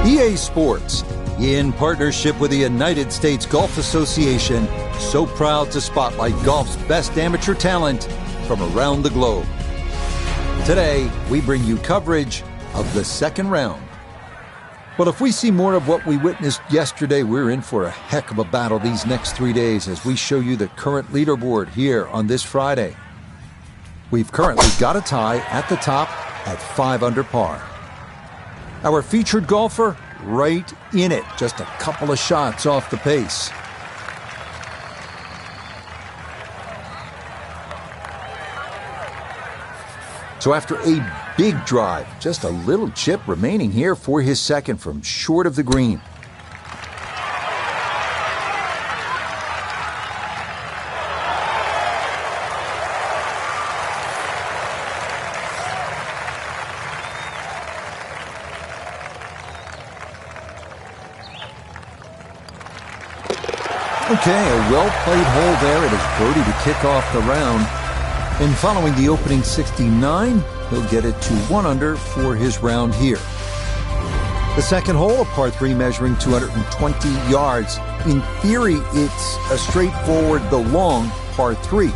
EA Sports, in partnership with the United States Golf Association, so proud to spotlight golf's best amateur talent from around the globe. Today, we bring you coverage of the second round. Well, if we see more of what we witnessed yesterday, we're in for a heck of a battle these next 3 days as we show you the current leaderboard here on this Friday. We've currently got a tie at the top at 5 under par. Our featured golfer, right in it, just a couple of shots off the pace. So after a big drive, just a little chip remaining here for his second from short of the green. Okay, a well-played hole there. It is birdie to kick off the round. And following the opening 69, he'll get it to 1 under for his round here. The second hole, a par 3 measuring 220 yards. In theory, it's a straightforward, though long, par 3.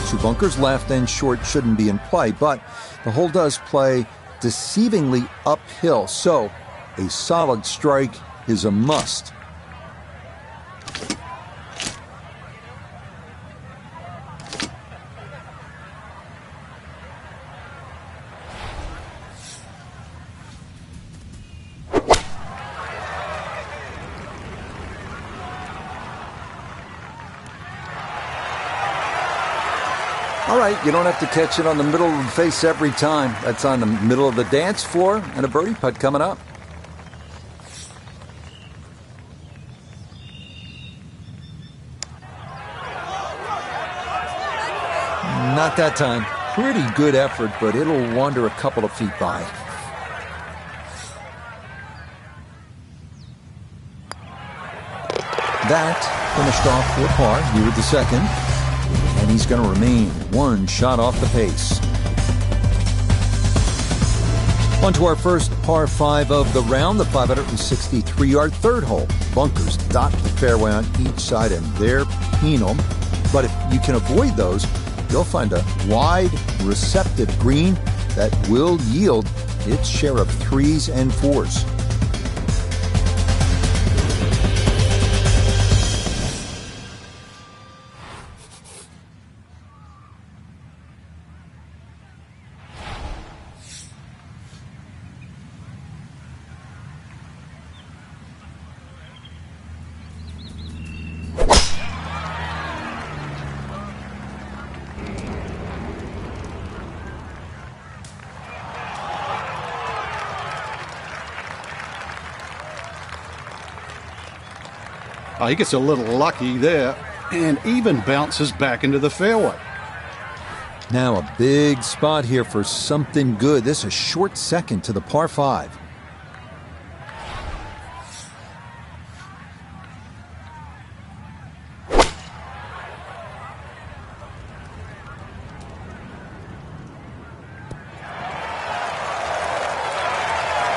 2 bunkers left and short shouldn't be in play, but the hole does play deceivingly uphill, so a solid strike is a must. All right, you don't have to catch it on the middle of the face every time. That's on the middle of the dance floor, and a birdie putt coming up. Not that time. Pretty good effort, but it'll wander a couple of feet by. That finished off for par here at the second. And he's going to remain 1 shot off the pace. On to our first par 5 of the round, the 563-yard third hole. Bunkers dot the fairway on each side, and they're penal. But if you can avoid those, you'll find a wide, receptive green that will yield its share of 3s and 4s. He gets a little lucky there and even bounces back into the fairway. Now a big spot here for something good. This is a short second to the par 5.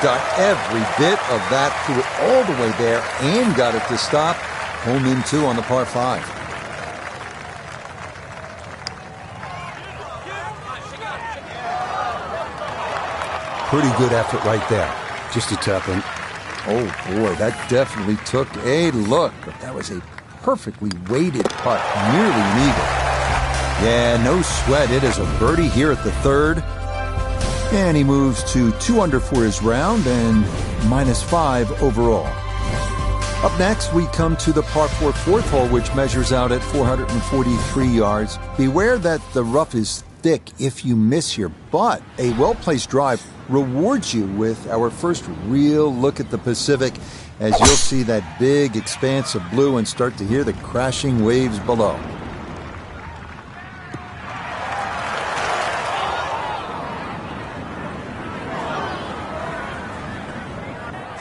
Got every bit of that, threw it all the way there and got it to stop. Home in 2 on the par 5. Pretty good effort right there. Just a tap in. Oh boy, that definitely took a look. But that was a perfectly weighted putt, nearly an eagle. Yeah, no sweat. It is a birdie here at the third. And he moves to 2 under for his round and -5 overall. Up next, we come to the par 4 fourth hole, which measures out at 443 yards. Beware that the rough is thick if you miss here, but a well-placed drive rewards you with our first real look at the Pacific, as you'll see that big expanse of blue and start to hear the crashing waves below.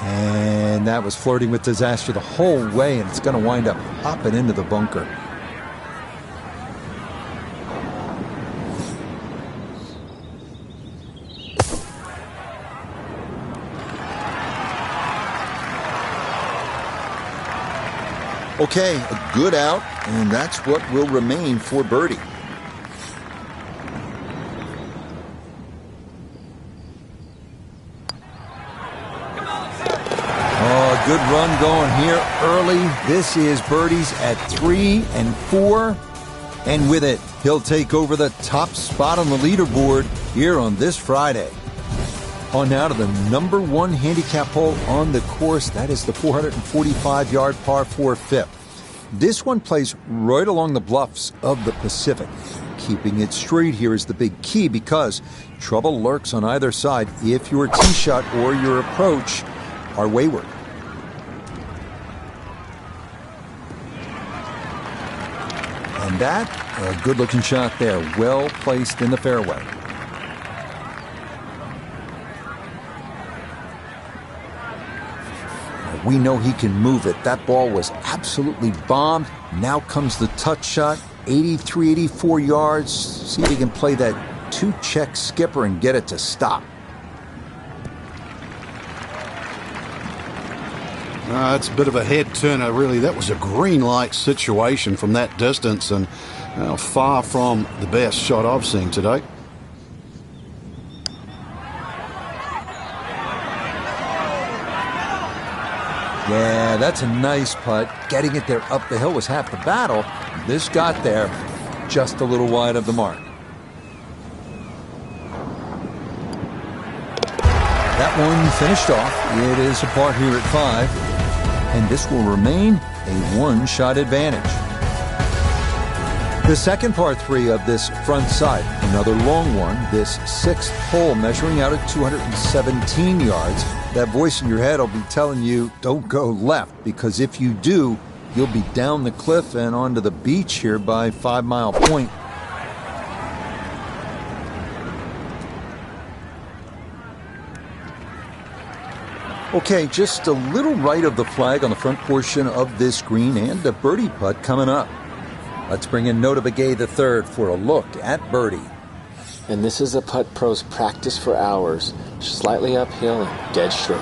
And that was flirting with disaster the whole way, and it's going to wind up hopping into the bunker. Okay, a good out, and that's what will remain for birdie. Oh, good run going here early. This is birdies at 3 and 4. And with it, he'll take over the top spot on the leaderboard here on this Friday. On now to the number 1 handicap hole on the course. That is the 445-yard par 4 fifth. This one plays right along the bluffs of the Pacific. Keeping it straight here is the big key, because trouble lurks on either side if your tee shot or your approach are wayward. And that, a good-looking shot there, well placed in the fairway. We know he can move it. That ball was absolutely bombed. Now comes the touch shot, 83, 84 yards. See if he can play that 2-check skipper and get it to stop. It's a bit of a head turner, really. That was a green light situation from that distance, and far from the best shot I've seen today. Yeah, that's a nice putt. Getting it there up the hill was half the battle. This got there just a little wide of the mark. That one finished off. It is a par here at 5, and this will remain a one-shot advantage. The second par 3 of this front side, another long one, this 6th hole measuring out at 217 yards. That voice in your head will be telling you, don't go left, because if you do, you'll be down the cliff and onto the beach here by 5 Mile Point. Okay, just a little right of the flag on the front portion of this green, and a birdie putt coming up. Let's bring in Notah Begay III for a look at birdie. And this is a putt pros practice for hours, slightly uphill and dead straight.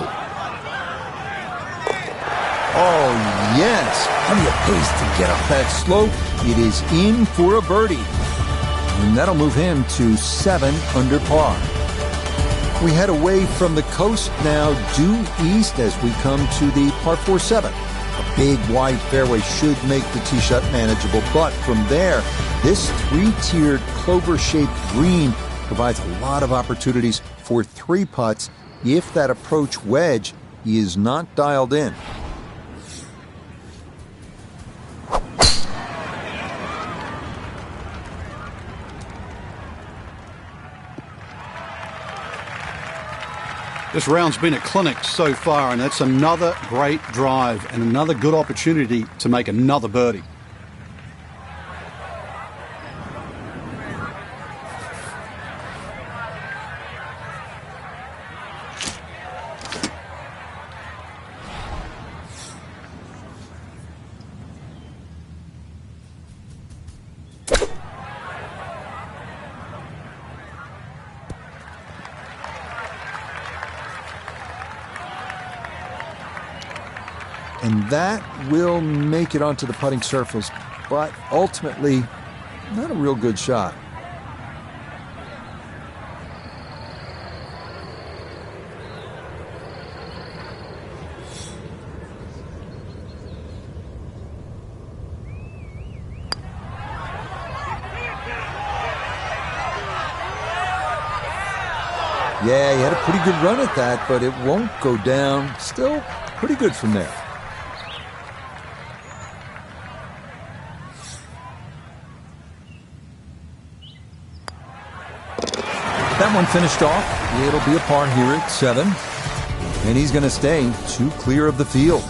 Oh, yes. Plenty of pace to get up that slope. It is in for a birdie. And that'll move him to 7 under par. We head away from the coast now, due east as we come to the par 4-7. A big wide fairway should make the tee shot manageable, but from there, this 3-tiered clover-shaped green provides a lot of opportunities for 3 putts if that approach wedge is not dialed in. This round's been a clinic so far, and that's another great drive and another good opportunity to make another birdie. And that will make it onto the putting surface, but ultimately, not a real good shot. Yeah, he had a pretty good run at that, but it won't go down. Still pretty good from there. That one finished off. It'll be a par here at 7. And he's going to stay 2 clear of the field.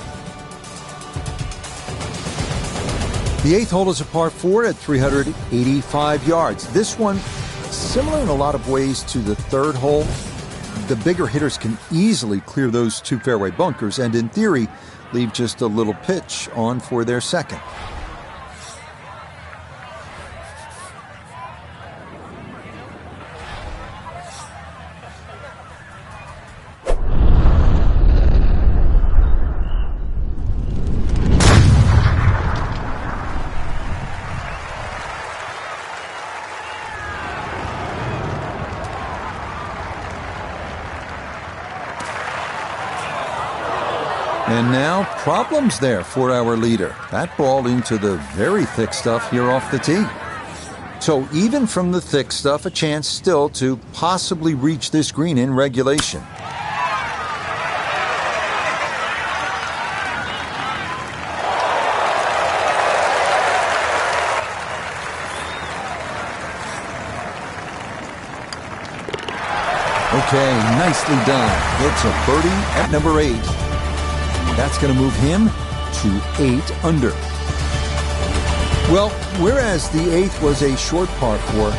The 8th hole is a par 4 at 385 yards. This one, similar in a lot of ways to the 3rd hole. The bigger hitters can easily clear those 2 fairway bunkers and, in theory, leave just a little pitch on for their 2nd. And now, problems there for our leader. That ball into the very thick stuff here off the tee. So even from the thick stuff, a chance still to possibly reach this green in regulation. Okay, nicely done. It's a birdie at number 8. That's going to move him to 8 under. Well, whereas the 8th was a short par 4,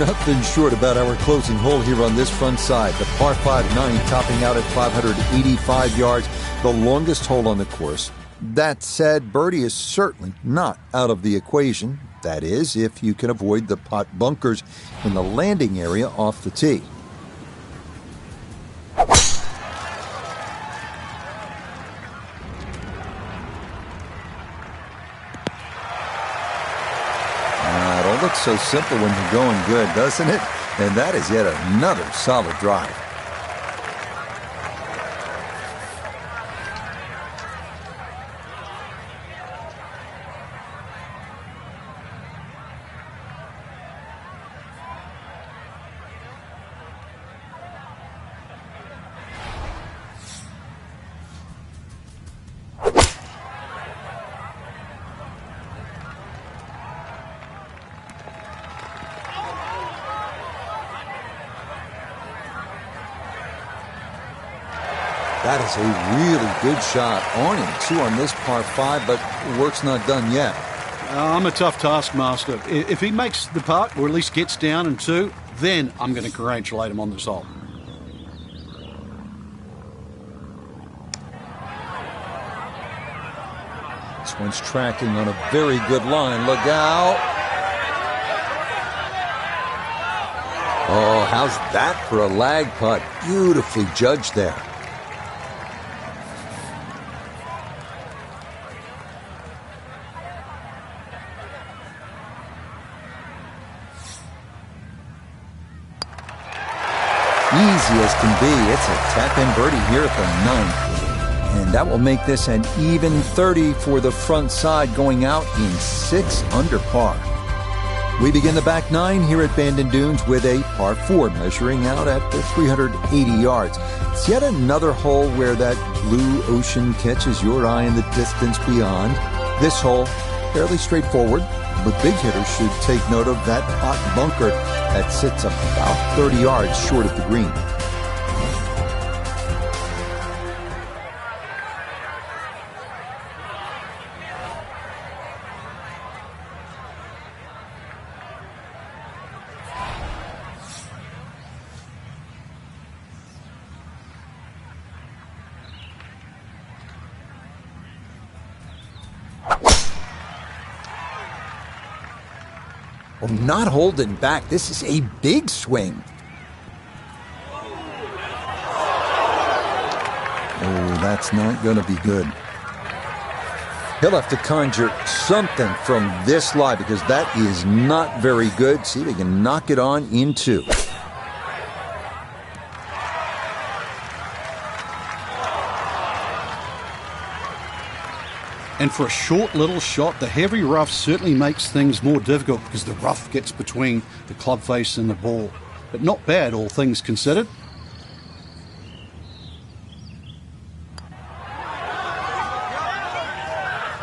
nothing short about our closing hole here on this front side. The par 5 9 topping out at 585 yards, the longest hole on the course. That said, birdie is certainly not out of the equation. That is, if you can avoid the pot bunkers in the landing area off the tee. Looks so simple when you're going good, doesn't it? And that is yet another solid drive. That is a really good shot on him, 2 on this par 5, but work's not done yet. I'm a tough taskmaster. If he makes the putt, or at least gets down in 2, then I'm going to congratulate him on this hole. This one's tracking on a very good line. Look out. Oh, how's that for a lag putt? Beautifully judged there. Easy as can be. It's a tap-in birdie here at the 9th. And that will make this an even 30 for the front side, going out in 6 under par. We begin the back 9 here at Bandon Dunes with a par 4 measuring out at 380 yards. It's yet another hole where that blue ocean catches your eye in the distance beyond. This hole, fairly straightforward, but big hitters should take note of that pot bunker that sits about 30 yards short of the green. Oh, not holding back. This is a big swing. Oh, that's not going to be good. He'll have to conjure something from this lie because that is not very good. See if he can knock it on in 2. And for a short little shot, the heavy rough certainly makes things more difficult because the rough gets between the club face and the ball. But not bad, all things considered.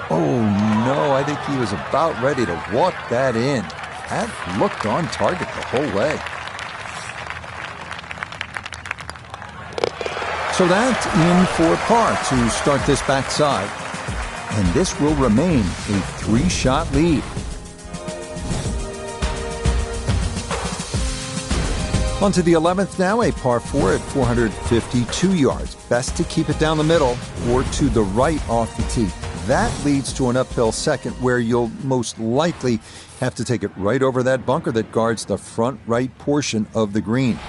Oh, no, I think he was about ready to walk that in. That looked on target the whole way. So that's in for par to start this backside. And this will remain a 3-shot lead. On to the 11th now, a par 4 at 452 yards. Best to keep it down the middle or to the right off the tee. That leads to an uphill second where you'll most likely have to take it right over that bunker that guards the front right portion of the green.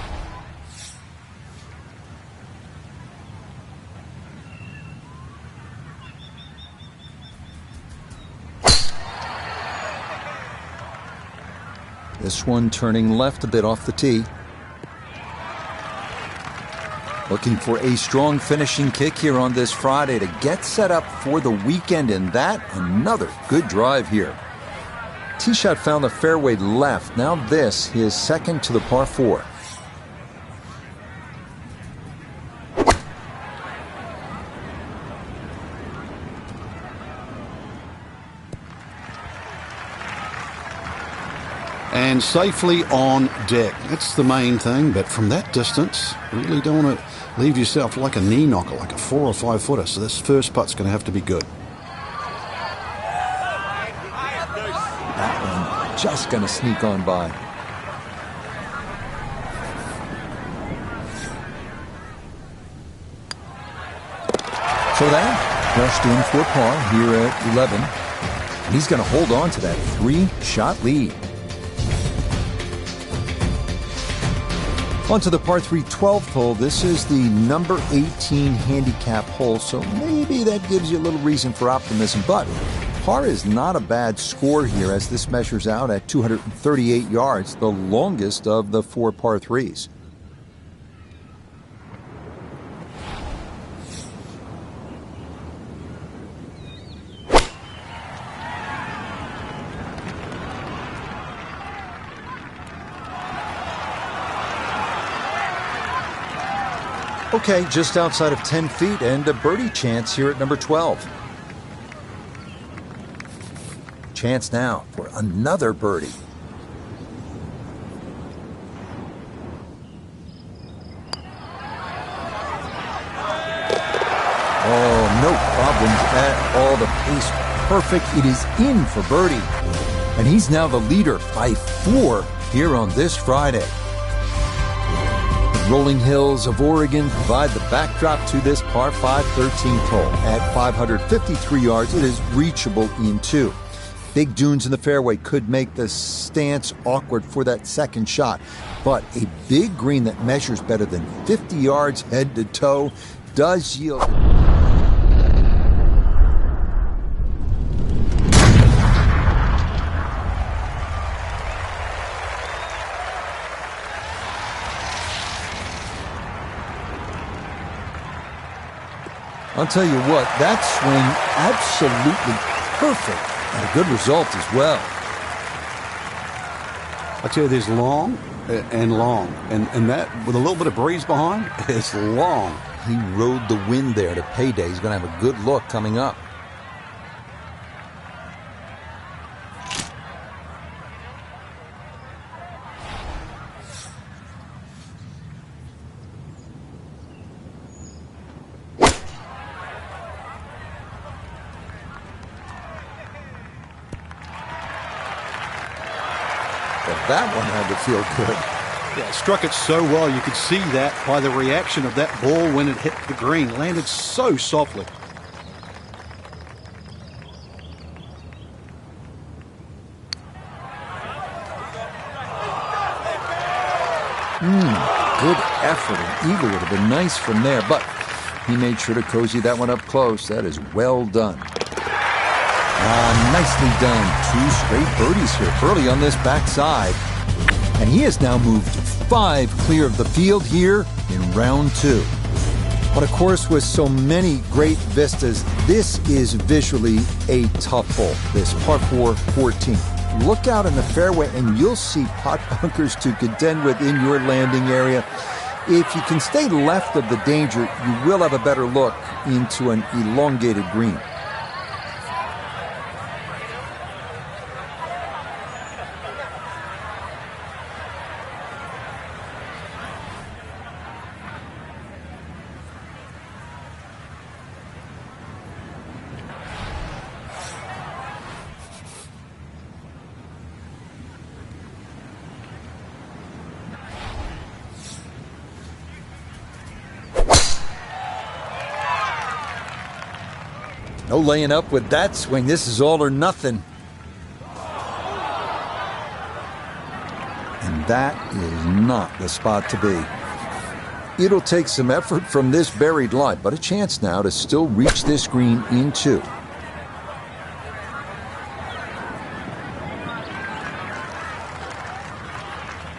This one turning left a bit off the tee. Looking for a strong finishing kick here on this Friday to get set up for the weekend, and that another good drive here. Tee shot found the fairway left. Now this, his second to the par 4. And safely on deck. That's the main thing, but from that distance, really don't want to leave yourself like a knee knocker, like a 4 or 5 footer. So this first putt's going to have to be good. That one just going to sneak on by. So that brushed in for par here at 11. And he's going to hold on to that 3-shot lead. On to the par 3 12th hole. This is the number 18 handicap hole, so maybe that gives you a little reason for optimism. But par is not a bad score here as this measures out at 238 yards, the longest of the 4 par 3s. Okay, just outside of 10 feet and a birdie chance here at number 12. Chance now for another birdie. Oh, no problems at all. The pace perfect. It is in for birdie. And he's now the leader by 4 here on this Friday. Rolling hills of Oregon provide the backdrop to this par 5 13th hole. At 553 yards, it is reachable in 2. Big dunes in the fairway could make the stance awkward for that second shot, but a big green that measures better than 50 yards head to toe does yield. I'll tell you what, that swing absolutely perfect and a good result as well. I tell you, there's long and long, and that with a little bit of breeze behind, it's long. He rode the wind there to payday. He's going to have a good look coming up. That one had to feel good. Yeah, struck it so well. You could see that by the reaction of that ball when it hit the green. Landed so softly. Good effort. An eagle would have been nice from there, but he made sure to cozy that one up close. That is well done. Nicely done. 2 straight birdies here early on this backside. And he has now moved 5 clear of the field here in round 2. But of course, with so many great vistas, this is visually a tough hole, this par 4 14. Look out in the fairway and you'll see pot bunkers to contend with in your landing area. If you can stay left of the danger, you will have a better look into an elongated green. No laying up with that swing. This is all or nothing. And that is not the spot to be. It'll take some effort from this buried lie, but a chance now to still reach this green in 2.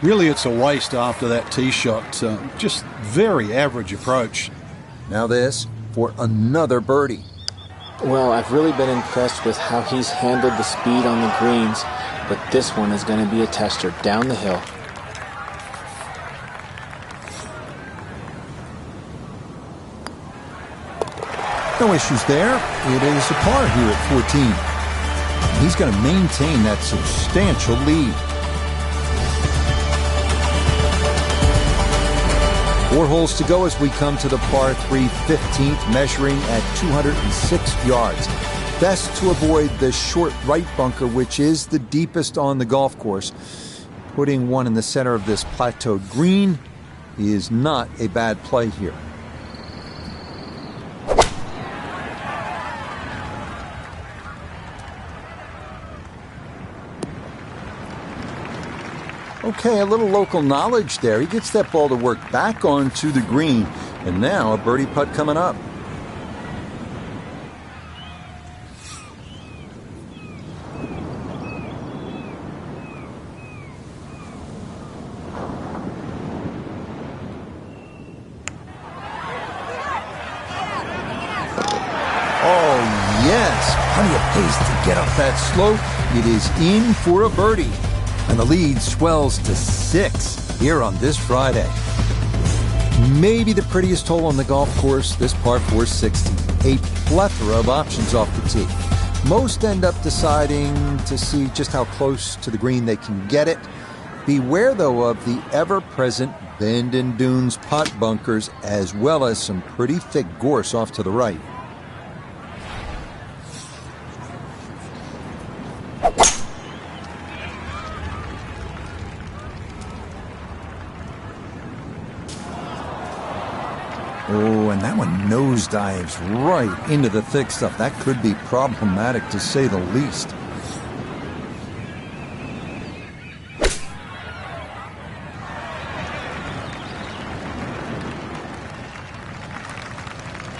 Really, it's a waste after that tee shot. Just very average approach. Now this for another birdie. Well, I've really been impressed with how he's handled the speed on the greens, but this one is going to be a tester down the hill. No issues there. It is a par here at 14. He's going to maintain that substantial lead. 4 holes to go as we come to the par 3 15th, measuring at 206 yards. Best to avoid the short right bunker, which is the deepest on the golf course. Putting one in the center of this plateaued green is not a bad play here. Okay, a little local knowledge there. He gets that ball to work back onto the green. And now a birdie putt coming up. Oh, yes. Plenty of pace to get up that slope. It is in for a birdie. And the lead swells to 6 here on this Friday. Maybe the prettiest hole on the golf course, this par 4 60. A plethora of options off the tee. Most end up deciding to see just how close to the green they can get it. Beware, though, of the ever-present bend and dunes pot bunkers, as well as some pretty thick gorse off to the right. Oh, and that one nosedives right into the thick stuff. That could be problematic, to say the least.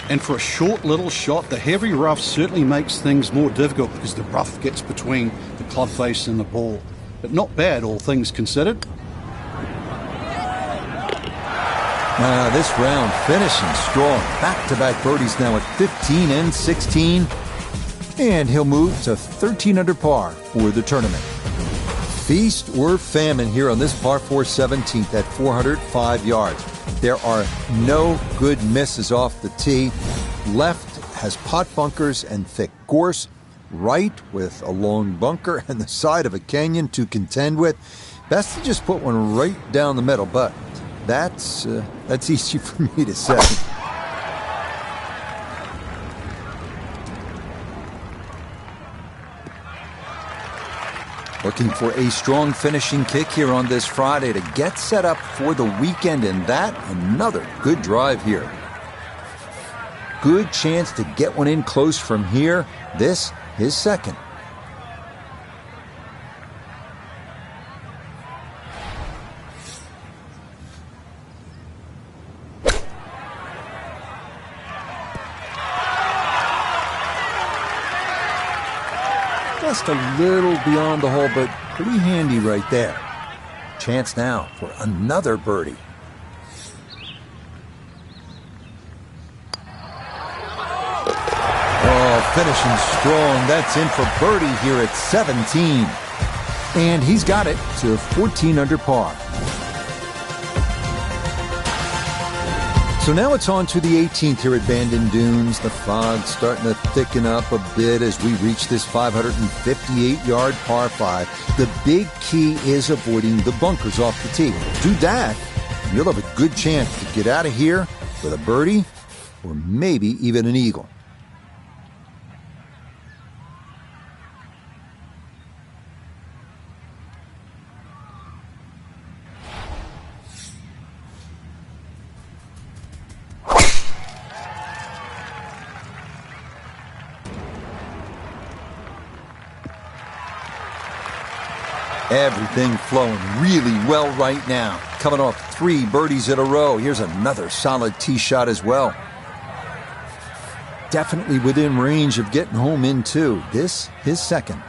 And for a short little shot, the heavy rough certainly makes things more difficult because the rough gets between the club face and the ball. But not bad, all things considered. This round finishing strong. Back-to-back birdies now at 15 and 16. And he'll move to 13 under par for the tournament. Feast or famine here on this par 4 17th at 405 yards. There are no good misses off the tee. Left has pot bunkers and thick gorse. Right with a long bunker and the side of a canyon to contend with. Best to just put one right down the middle, but that's easy for me to say. Looking for a strong finishing kick here on this Friday to get set up for the weekend, and that another good drive here. Good chance to get one in close from here. This his second. Just a little beyond the hole, but pretty handy right there. Chance now for another birdie. Oh, finishing strong. That's in for birdie here at 17. And he's got it to 14 under par. So now it's on to the 18th here at Bandon Dunes. The fog's starting to thicken up a bit as we reach this 558-yard par 5. The big key is avoiding the bunkers off the tee. Do that, and you'll have a good chance to get out of here with a birdie or maybe even an eagle. Everything flowing really well right now. Coming off 3 birdies in a row. Here's another solid tee shot as well. Definitely within range of getting home in two. This, his second.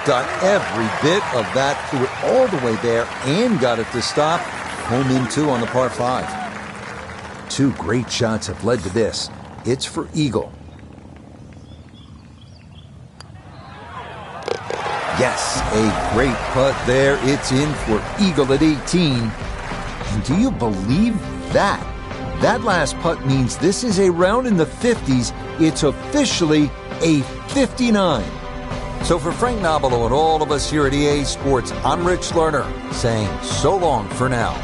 Got every bit of that, threw it all the way there and got it to stop. Home in two on the par 5. 2 great shots have led to this. It's for eagle. Yes, a great putt there. It's in for eagle at 18. And do you believe that? That last putt means this is a round in the 50s. It's officially a 59. So for Frank Nobilo and all of us here at EA Sports, I'm Rich Lerner saying so long for now.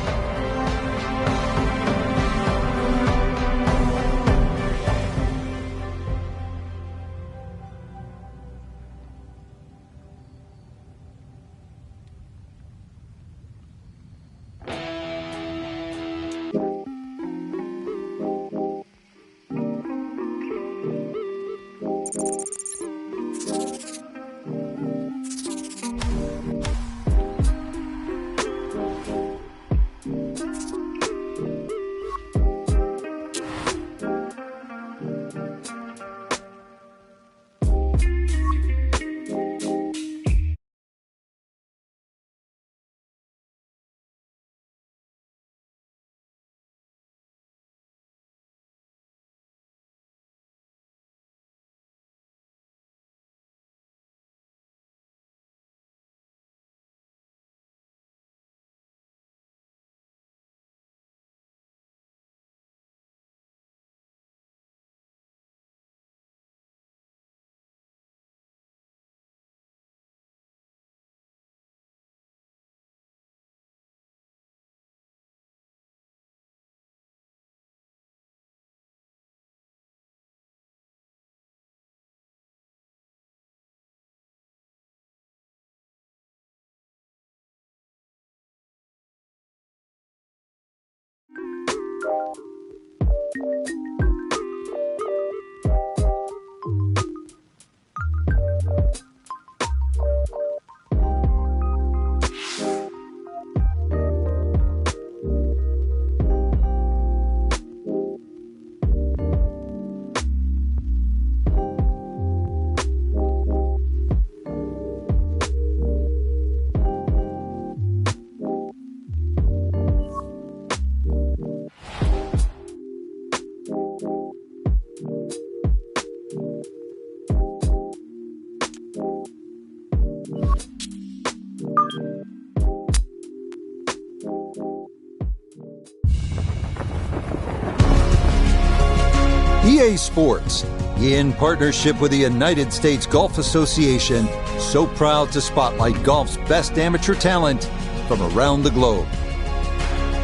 EA Sports, in partnership with the United States Golf Association, so proud to spotlight golf's best amateur talent from around the globe.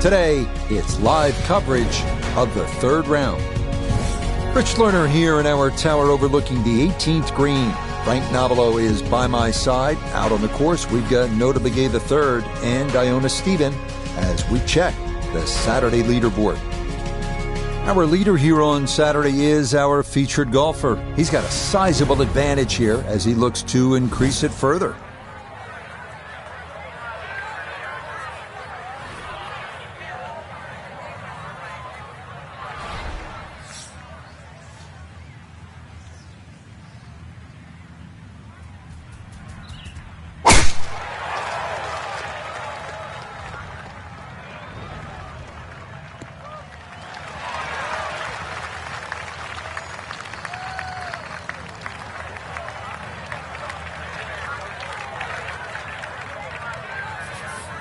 Today, it's live coverage of the 3rd round. Rich Lerner here in our tower overlooking the 18th green. Frank Nobilo is by my side. Out on the course, we've got Notah Begay III and Iona Stephen as we check the Saturday leaderboard. Our leader here on Saturday is our featured golfer. He's got a sizable advantage here as he looks to increase it further.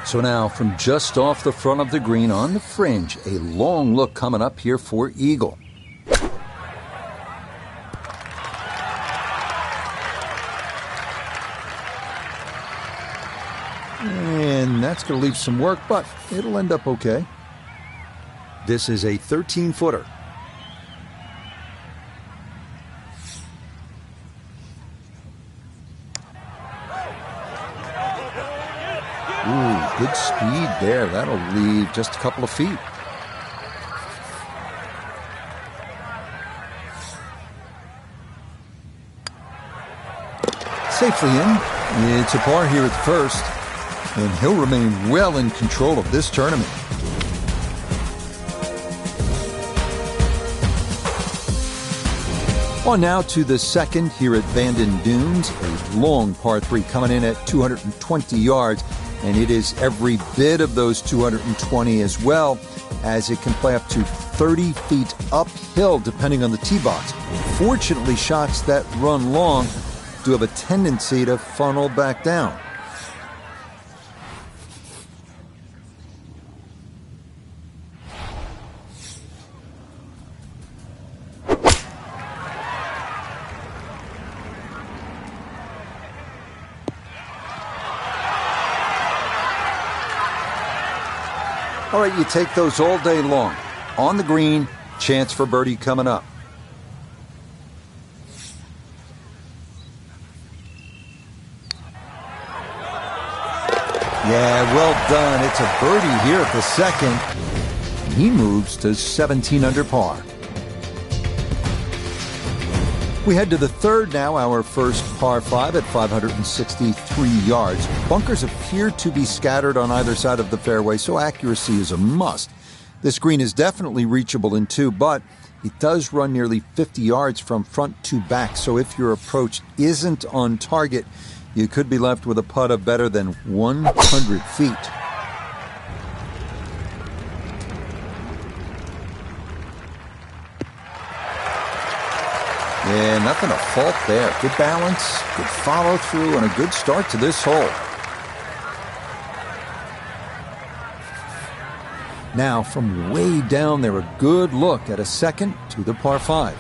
So now from just off the front of the green on the fringe, a long look coming up here for eagle. And that's going to leave some work, but it'll end up okay. This is a 13-footer. Good speed there. That'll leave just a couple of feet. Safely in. It's a par here at first, and he'll remain well in control of this tournament. On now to the second here at Bandon Dunes, a long par 3 coming in at 220 yards, and it is every bit of those 220 as well, as it can play up to 30 feet uphill depending on the tee box. Fortunately, shots that run long do have a tendency to funnel back down. All right, you take those all day long. On the green, chance for birdie coming up. Yeah, well done. It's a birdie here at the second. And he moves to 17 under par. We head to the third now, our first par 5 at 563 yards. Bunkers appear to be scattered on either side of the fairway, so accuracy is a must. This green is definitely reachable in 2, but it does run nearly 50 yards from front to back, so if your approach isn't on target, you could be left with a putt of better than 100 feet. Yeah, nothing to fault there. Good balance, good follow through, and a good start to this hole. Now, from way down there, a good look at a second to the par 5.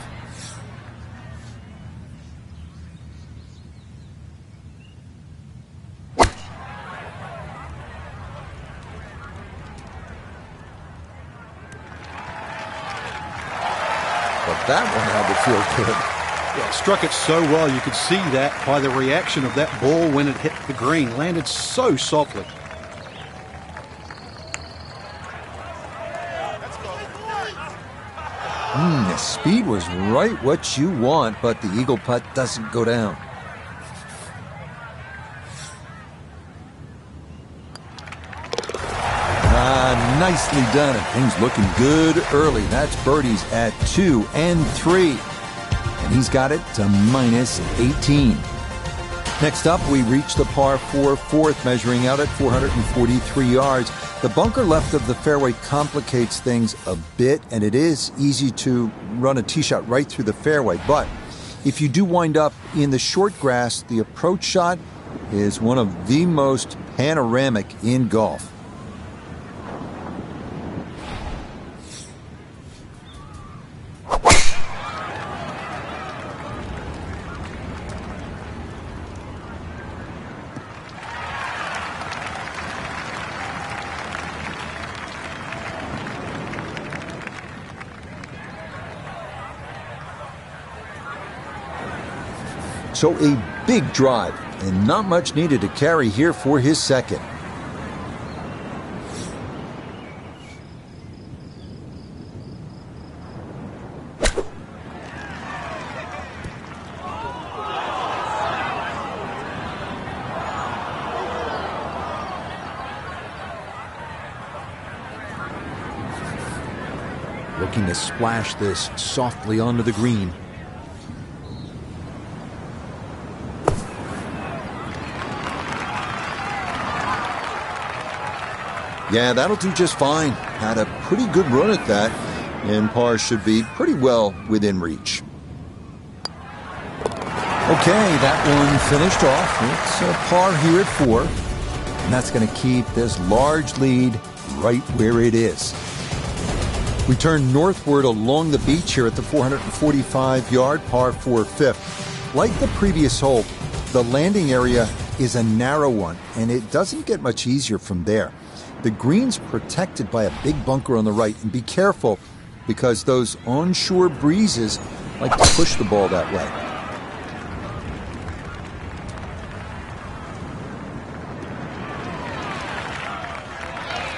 But that one had to feel good. Yeah, struck it so well. You could see that by the reaction of that ball when it hit the green. Landed so softly. The speed was right what you want, but the eagle putt doesn't go down. Nicely done, and things looking good early. That's birdies at 2 and 3. And he's got it to minus 18. Next up, we reach the par 4 fourth, measuring out at 443 yards. The bunker left of the fairway complicates things a bit, and it is easy to run a tee shot right through the fairway. But if you do wind up in the short grass, the approach shot is one of the most panoramic in golf. So a big drive, and not much needed to carry here for his second. Looking to splash this softly onto the green. Yeah, that'll do just fine. Had a pretty good run at that, and par should be pretty well within reach. Okay, that one finished off. It's a par here at 4, and that's going to keep this large lead right where it is. We turn northward along the beach here at the 445-yard par 4 fifth. Like the previous hole, the landing area is a narrow one, and it doesn't get much easier from there. The green's protected by a big bunker on the right, and be careful because those onshore breezes like to push the ball that way.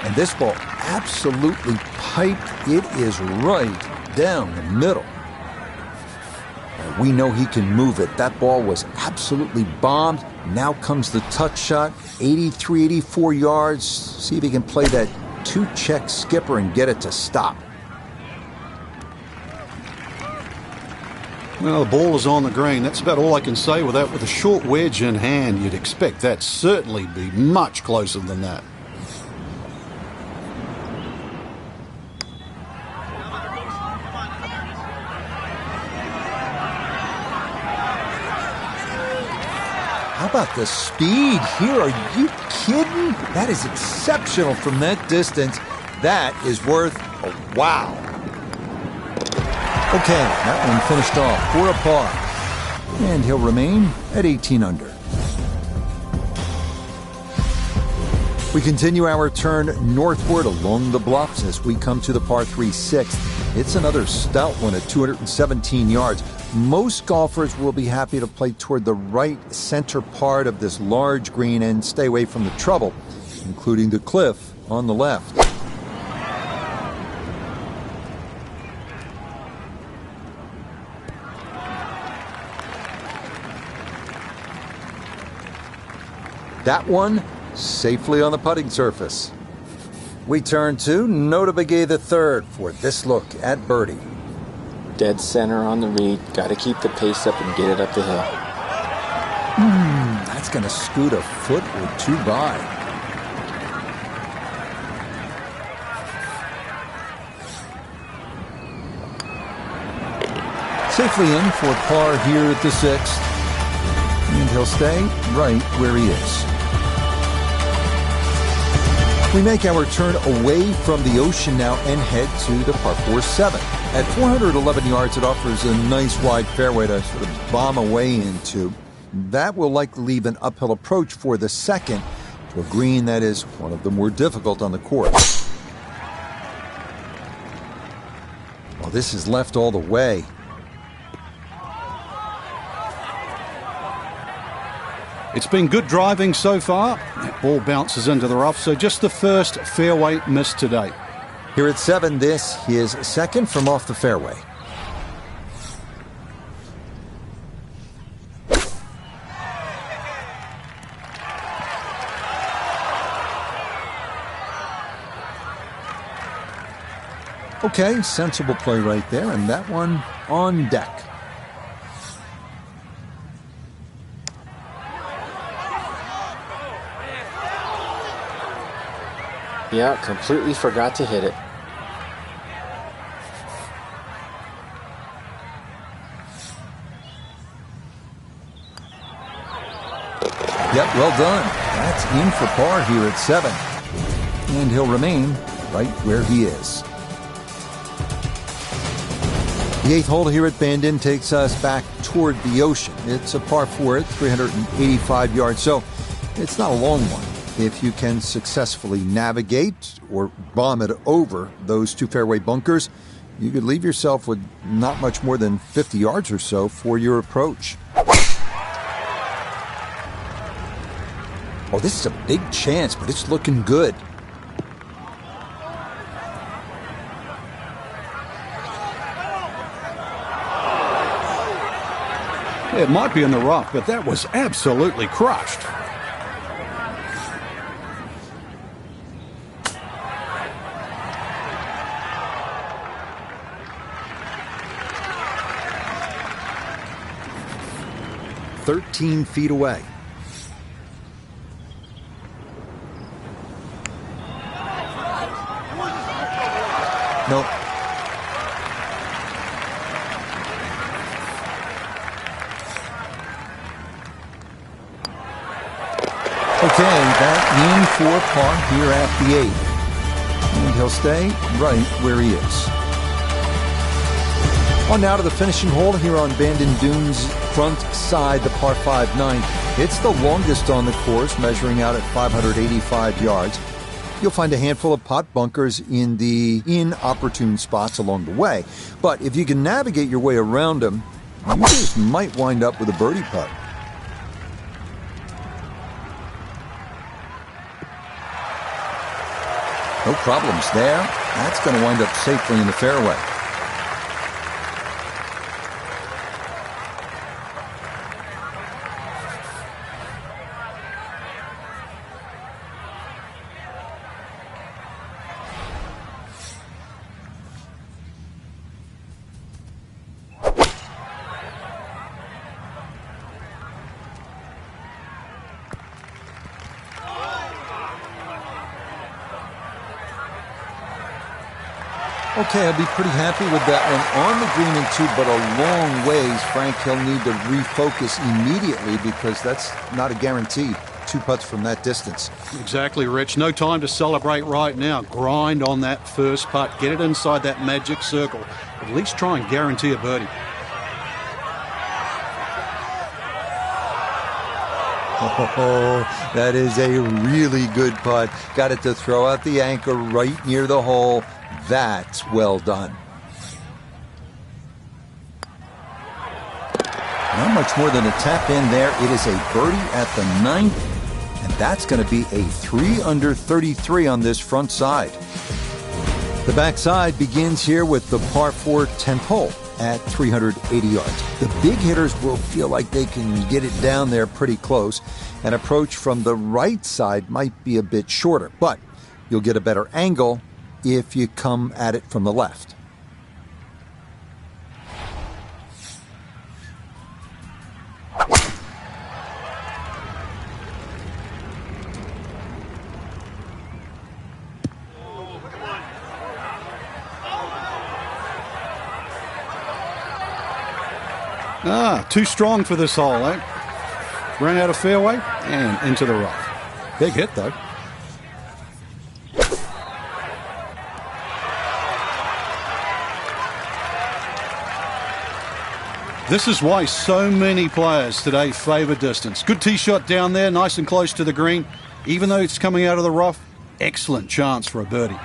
And this ball absolutely piped. It is right down the middle. We know he can move it. That ball was absolutely bombed. Now comes the touch shot, 83, 84 yards. See if he can play that two-check skipper and get it to stop. Well, the ball is on the green. That's about all I can say with that. With a short wedge in hand, you'd expect that certainly be much closer than that. How about the speed here? Are you kidding? That is exceptional from that distance. That is worth a wow. Okay, that one finished off for a par. And he'll remain at 18 under. We continue our turn northward along the bluffs as we come to the par 3 6th. It's another stout one at 217 yards. Most golfers will be happy to play toward the right center part of this large green and stay away from the trouble, including the cliff on the left. That one safely on the putting surface. We turn to Notah Begay III for this look at birdie. Dead center on the reed. Got to keep the pace up and get it up the hill. That's going to scoot a foot or two by. Safely in for par here at the 6th. And he'll stay right where he is. We make our turn away from the ocean now and head to the par 4 7. At 411 yards, it offers a nice wide fairway to sort of bomb away into. That will likely leave an uphill approach for the second to a green that is one of the more difficult on the course. Well, this is left all the way. It's been good driving so far. That ball bounces into the rough, so just the first fairway miss to date. Here at 7, this is second from off the fairway. Okay, sensible play right there, and that one on deck. Yeah, completely forgot to hit it. Yep, well done. That's in for par here at 7. And he'll remain right where he is. The 8th hole here at Bandon takes us back toward the ocean. It's a par 4 at 385 yards, so it's not a long one. If you can successfully navigate or bomb it over those two fairway bunkers, you could leave yourself with not much more than 50 yards or so for your approach. Oh, this is a big chance, but it's looking good. It might be in the rough, but that was absolutely crushed. "13 feet away. Nope. Okay, that in for par here at the 8th. And he'll stay right where he is. On now to the finishing hole here on Bandon Dunes' front side, the par 5 9. It's the longest on the course, measuring out at 585 yards. You'll find a handful of pot bunkers in the inopportune spots along the way. But if you can navigate your way around them, you just might wind up with a birdie putt. No problems there. That's going to wind up safely in the fairway. Okay, I'll be pretty happy with that one on the green and two, but a long ways. Frank, he'll need to refocus immediately because that's not a guarantee. 2 putts from that distance. Exactly, Rich. No time to celebrate right now. Grind on that first putt. Get it inside that magic circle. At least try and guarantee a birdie. Oh, that is a really good putt. Got it to throw out the anchor right near the hole. That's well done. Not much more than a tap in there. It is a birdie at the 9th, and that's going to be a 3 under 33 on this front side. The backside begins here with the par 4 10th hole at 380 yards. The big hitters will feel like they can get it down there pretty close. An approach from the right side might be a bit shorter, but you'll get a better angle if you come at it from the left. Too strong for this hole, eh? Ran out of fairway and into the rough. Big hit, though. This is why so many players today favour distance. Good tee shot down there, nice and close to the green. Even though it's coming out of the rough, excellent chance for a birdie.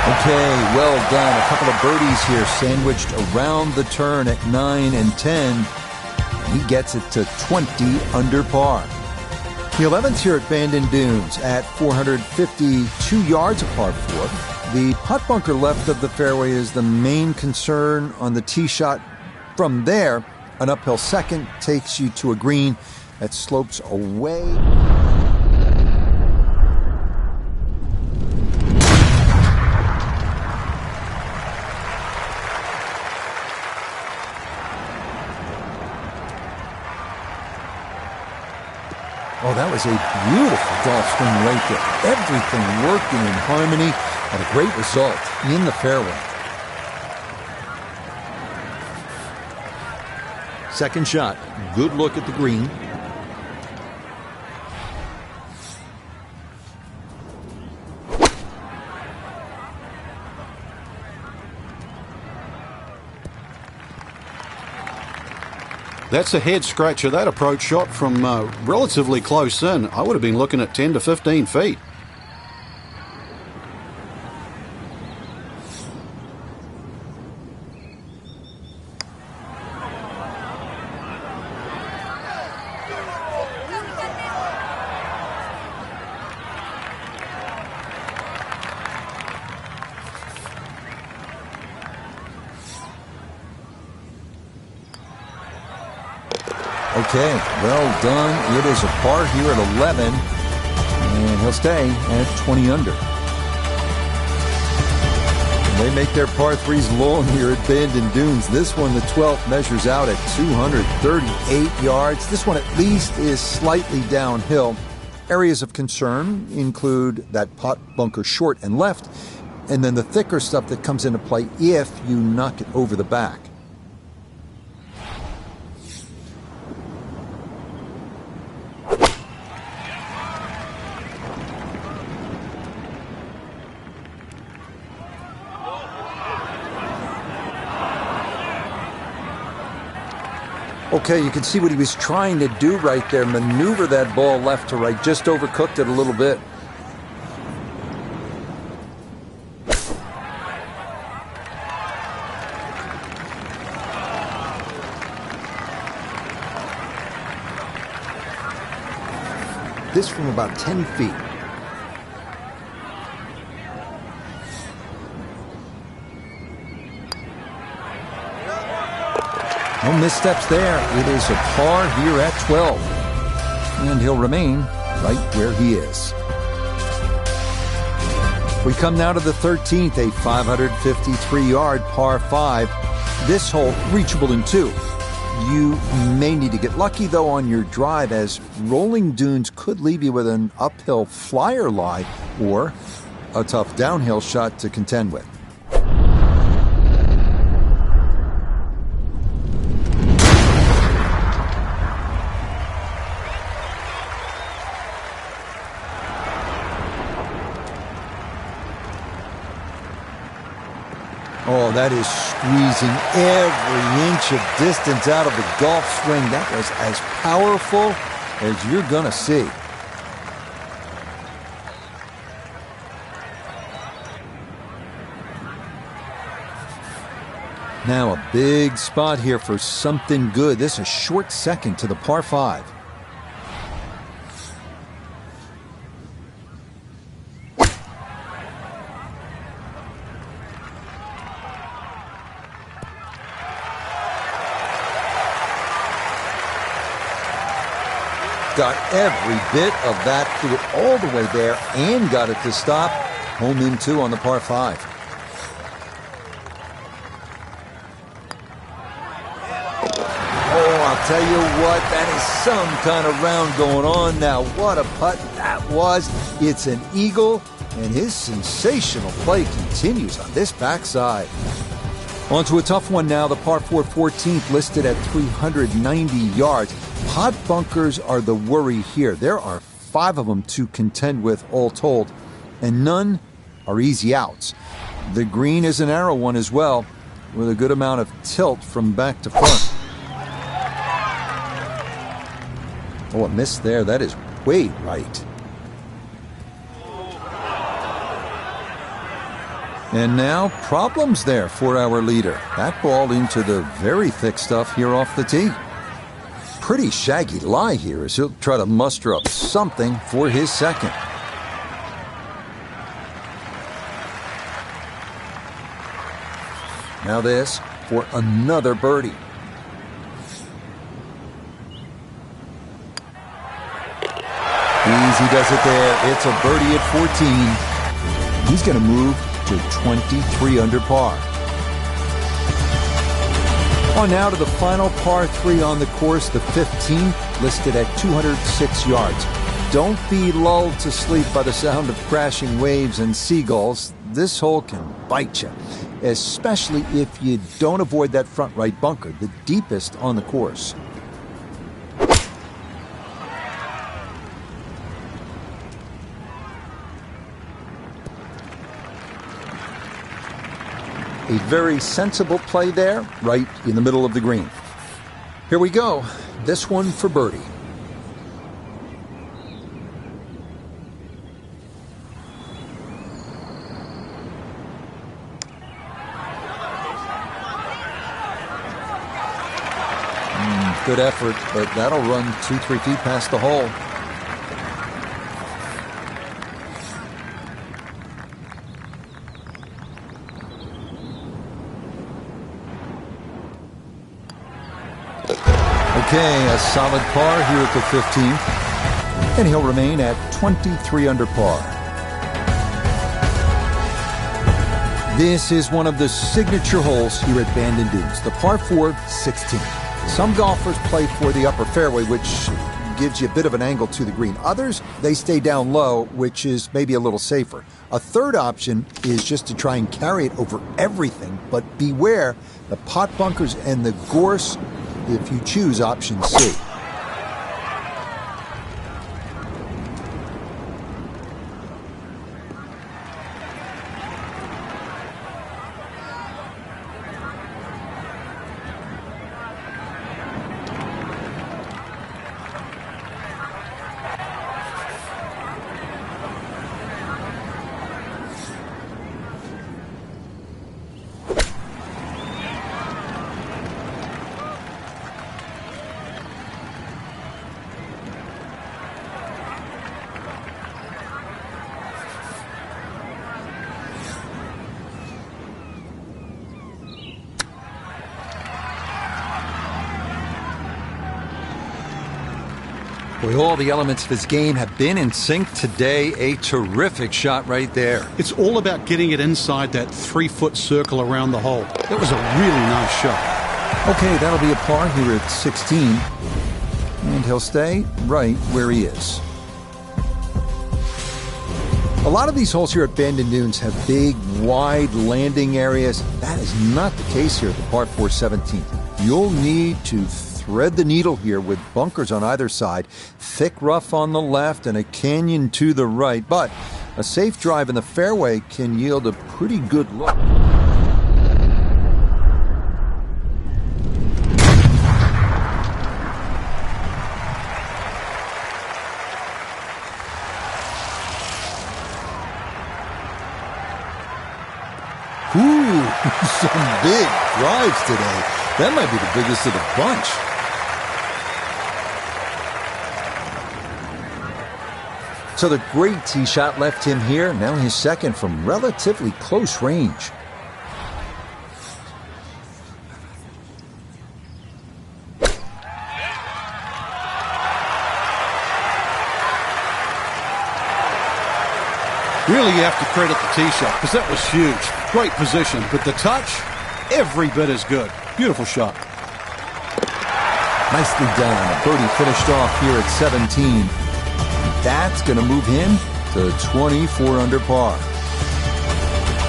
Okay, well done. A couple of birdies here sandwiched around the turn at 9 and 10. He gets it to 20 under par. The 11th here at Bandon Dunes at 452 yards of par 4. The putt bunker left of the fairway is the main concern on the tee shot. From there, an uphill second takes you to a green that slopes away. Oh, that was a beautiful golf swing right there. Everything working in harmony and a great result in the fairway. Second shot, good look at the green. That's a head scratcher. That approach shot from relatively close in. I would have been looking at 10 to 15 feet. Okay, well done. It is a par here at 11, and he'll stay at 20 under. They make their par 3s long here at Bandon Dunes. This one, the 12th, measures out at 238 yards. This one at least is slightly downhill. Areas of concern include that putt bunker short and left, and then the thicker stuff that comes into play if you knock it over the back. Okay, you can see what he was trying to do right there. Maneuver that ball left to right. Just overcooked it a little bit. This from about 10 feet. No missteps there. It is a par here at 12. And he'll remain right where he is. We come now to the 13th, a 553-yard par 5. This hole reachable in 2. You may need to get lucky, though, on your drive, as rolling dunes could leave you with an uphill flyer lie or a tough downhill shot to contend with. Oh, that is squeezing every inch of distance out of the golf swing. That was as powerful as you're going to see. Now a big spot here for something good. This is a short second to the par 5. Got every bit of that, threw it all the way there and got it to stop. Home in 2 on the par 5. Oh, I'll tell you what, that is some kind of round going on now. What a putt that was. It's an eagle, and his sensational play continues on this backside. On to a tough one now, the par 4 14th, listed at 390 yards. Pot bunkers are the worry here. There are 5 of them to contend with all told, and none are easy outs. The green is a narrow one as well, with a good amount of tilt from back to front. Oh, a miss there. That is way right. And now, problems there for our leader. That ball into the very thick stuff here off the tee. Pretty shaggy lie here as he'll try to muster up something for his second. Now this for another birdie. Easy does it there. It's a birdie at 14. He's going to move to 23 under par. On now to the final par 3 on the course, the 15th, listed at 206 yards. Don't be lulled to sleep by the sound of crashing waves and seagulls. This hole can bite you, especially if you don't avoid that front right bunker, the deepest on the course. A very sensible play there, right in the middle of the green. Here we go. This one for birdie. Good effort, but that'll run 2-3 feet past the hole. Okay, a solid par here at the 15th, and he'll remain at 23 under par. This is one of the signature holes here at Bandon Dunes, the par 4 16. Some golfers play for the upper fairway, which gives you a bit of an angle to the green. Others, they stay down low, which is maybe a little safer. A third option is just to try and carry it over everything, but beware the pot bunkers and the gorse if you choose option C. Boy, all the elements of his game have been in sync today. A terrific shot right there. It's all about getting it inside that 3-foot circle around the hole. That was a really nice shot. Okay, that'll be a par here at 16. And he'll stay right where he is. A lot of these holes here at Bandon Dunes have big, wide landing areas. That is not the case here at the par 4 17th. You'll need to thread the needle here with bunkers on either side, thick rough on the left and a canyon to the right. But a safe drive in the fairway can yield a pretty good look. Ooh, some big drives today. That might be the biggest of the bunch. So the great tee shot left him here. Now his second from relatively close range. Really, you have to credit the tee shot because that was huge. Great position, but the touch, every bit as good. Beautiful shot. Nicely done. A birdie finished off here at 17. That's going to move him to 24 under par.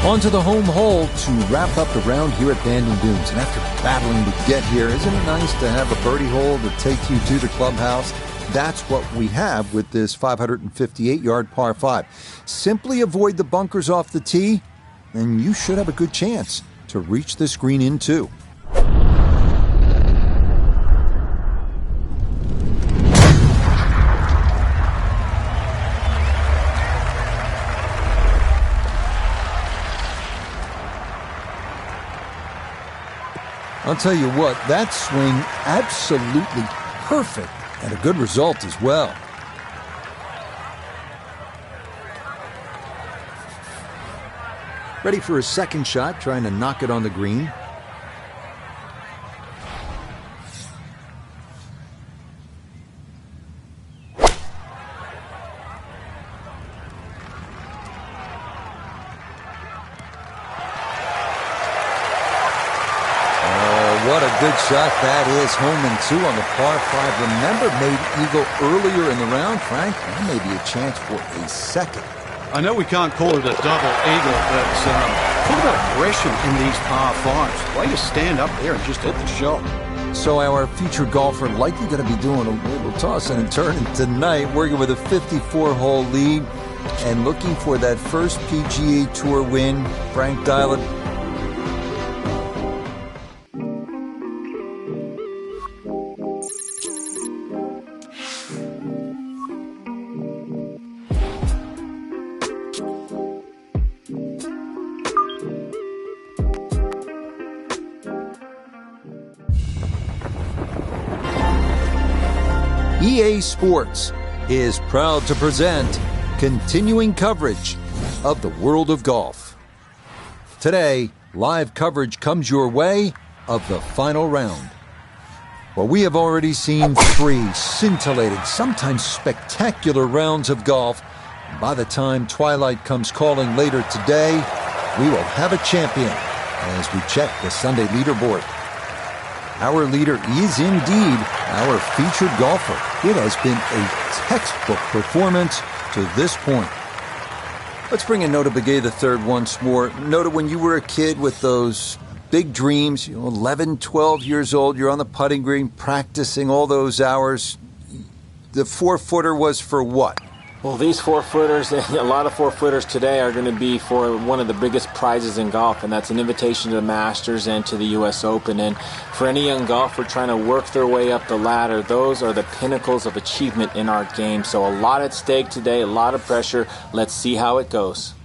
On to the home hole to wrap up the round here at Bandon Dunes. And after battling to get here, isn't it nice to have a birdie hole to take you to the clubhouse? That's what we have with this 558-yard par 5. Simply avoid the bunkers off the tee, and you should have a good chance to reach this green in two. I'll tell you what, that swing absolutely perfect. And a good result as well. Ready for his second shot, trying to knock it on the green. What a good shot that is. Home and two on the par 5. Remember, made eagle earlier in the round, Frank. That may be a chance for a second. I know we can't call it a double eagle, but talk about aggression in these par 5s. Way to stand up there and just hit the shot. So our featured golfer likely going to be doing a little tossing and turning tonight, working with a 54-hole lead and looking for that first PGA Tour win. Frank Dylan. EA Sports is proud to present continuing coverage of the world of golf. Today, live coverage comes your way of the final round. Well, we have already seen 3 scintillating, sometimes spectacular rounds of golf. By the time twilight comes calling later today, we will have a champion as we check the Sunday leaderboard. Our leader is indeed our featured golfer. It has been a textbook performance to this point. Let's bring in Notah Begay III once more. Notah, when you were a kid with those big dreams, 11, 12 years old, you're on the putting green practicing all those hours. The 4-footer was for what? Well, these 4-footers, a lot of 4-footers today are going to be for one of the biggest prizes in golf, and that's an invitation to the Masters and to the U.S. Open. And for any young golfer trying to work their way up the ladder, those are the pinnacles of achievement in our game. So a lot at stake today, a lot of pressure. Let's see how it goes.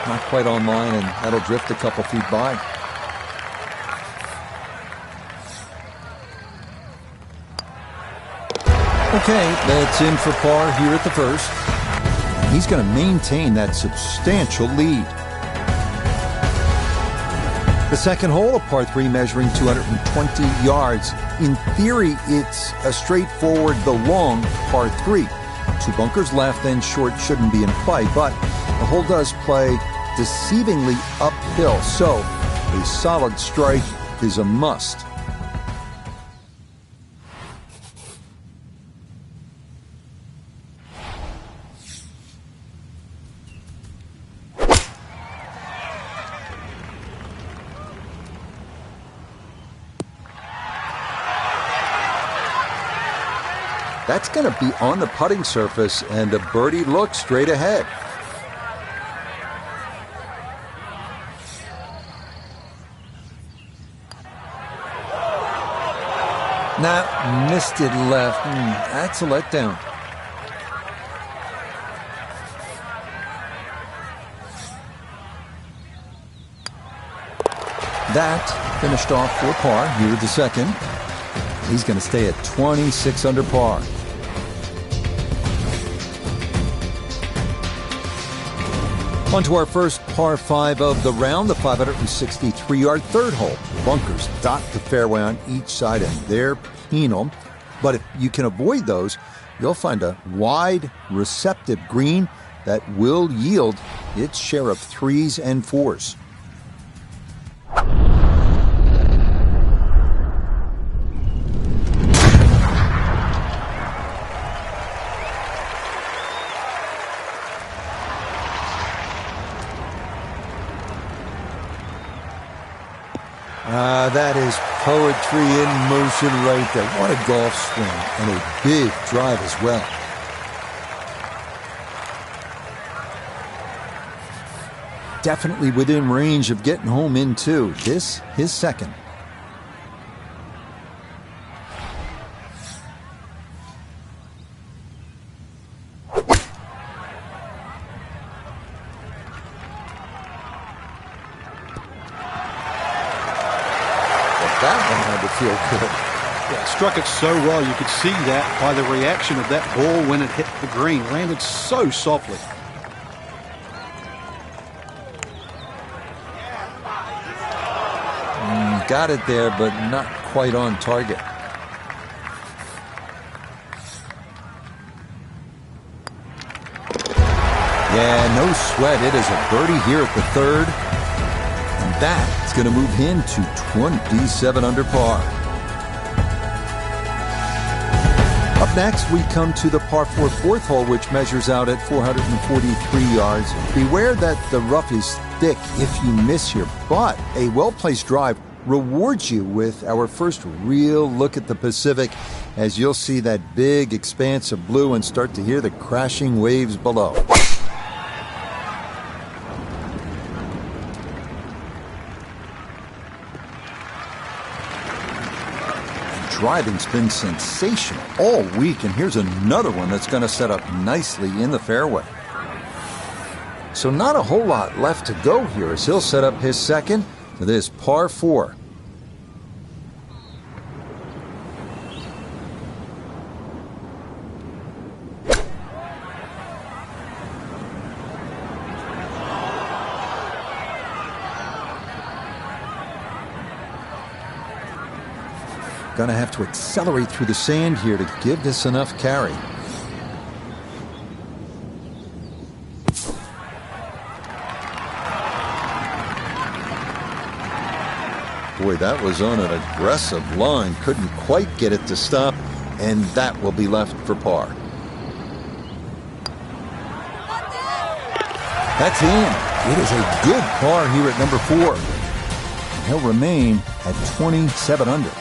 Not quite online, and that'll drift a couple feet by. Okay, that's in for par here at the first. He's going to maintain that substantial lead. The second hole, a par 3 measuring 220 yards. In theory, it's a straightforward, though long, par 3. 2 bunkers left and short shouldn't be in play, but the hole does play deceivingly uphill, so a solid strike is a must. That's going to be on the putting surface, and a birdie look straight ahead. Nah, missed it left. That's a letdown. That finished off for par here at the second. He's going to stay at 26 under par. On to our first par 5 of the round, the 563-yard third hole. Bunkers dot the fairway on each side, and they're penal. But if you can avoid those, you'll find a wide, receptive green that will yield its share of 3s and 4s. That is poetry in motion right there. What a golf swing, and a big drive as well. Definitely within range of getting home in two. This, his second. That one had to feel good. Yeah, struck it so well. You could see that by the reaction of that ball when it hit the green. Landed so softly. Got it there, but not quite on target. Yeah, no sweat. It is a birdie here at the third. And that's going to move him to 27 under par. Up next, we come to the par 4 fourth hole, which measures out at 443 yards. Beware that the rough is thick if you miss here, but a well-placed drive rewards you with our first real look at the Pacific, as you'll see that big expanse of blue and start to hear the crashing waves below. Driving's been sensational all week, and here's another one that's going to set up nicely in the fairway. So not a whole lot left to go here as he'll set up his second for this par 4. Going to have to accelerate through the sand here to give this enough carry. Boy, that was on an aggressive line. Couldn't quite get it to stop, and that will be left for par. That's in. It is a good par here at number 4. He'll remain at 27 under.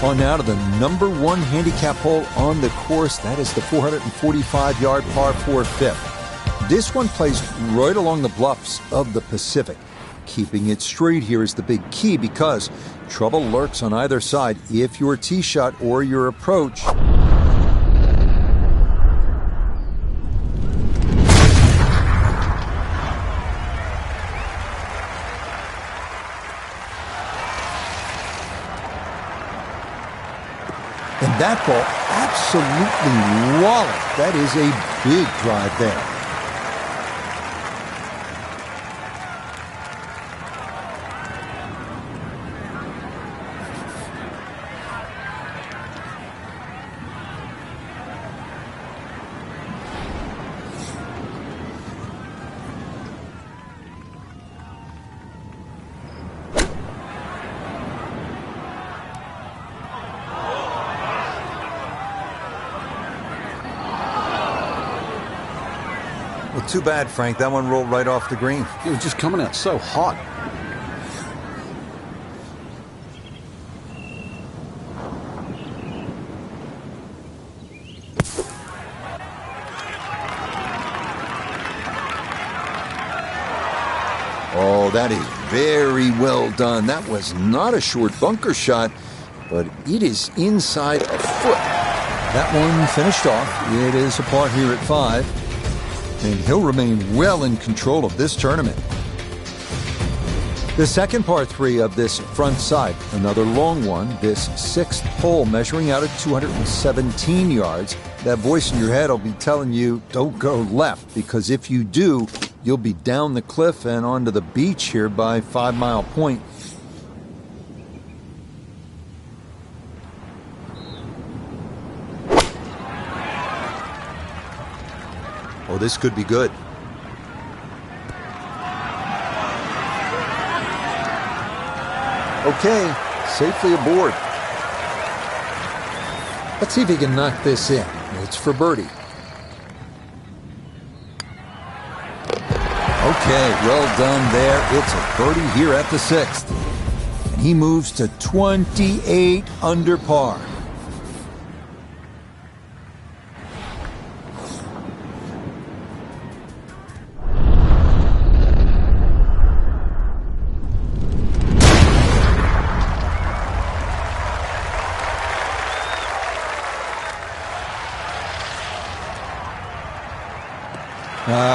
On now to the number 1 handicap hole on the course. That is the 445-yard par 4 fifth. This one plays right along the bluffs of the Pacific. Keeping it straight here is the big key, because trouble lurks on either side if your tee shot or your approach and that ball absolutely walloped. That is a big drive there. Well, too bad, Frank. That one rolled right off the green. It was just coming out so hot. Oh, that is very well done. That was not a short bunker shot, but it is inside a foot. That one finished off. It is a par here at 5, and he'll remain well in control of this tournament. The second par 3 of this front side, another long one, this 6th hole measuring out at 217 yards. That voice in your head will be telling you, don't go left, because if you do, you'll be down the cliff and onto the beach here by 5 Mile Point. Oh, this could be good. Okay, safely aboard. Let's see if he can knock this in. It's for birdie. Okay, well done there. It's a birdie here at the 6th. And he moves to 28 under par.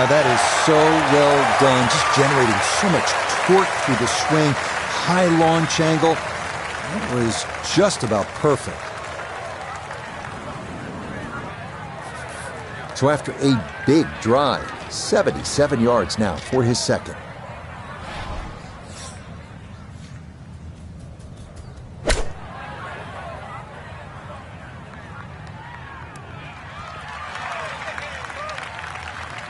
That is so well done, just generating so much torque through the swing, high launch angle. That was just about perfect. So after a big drive, 77 yards now for his second.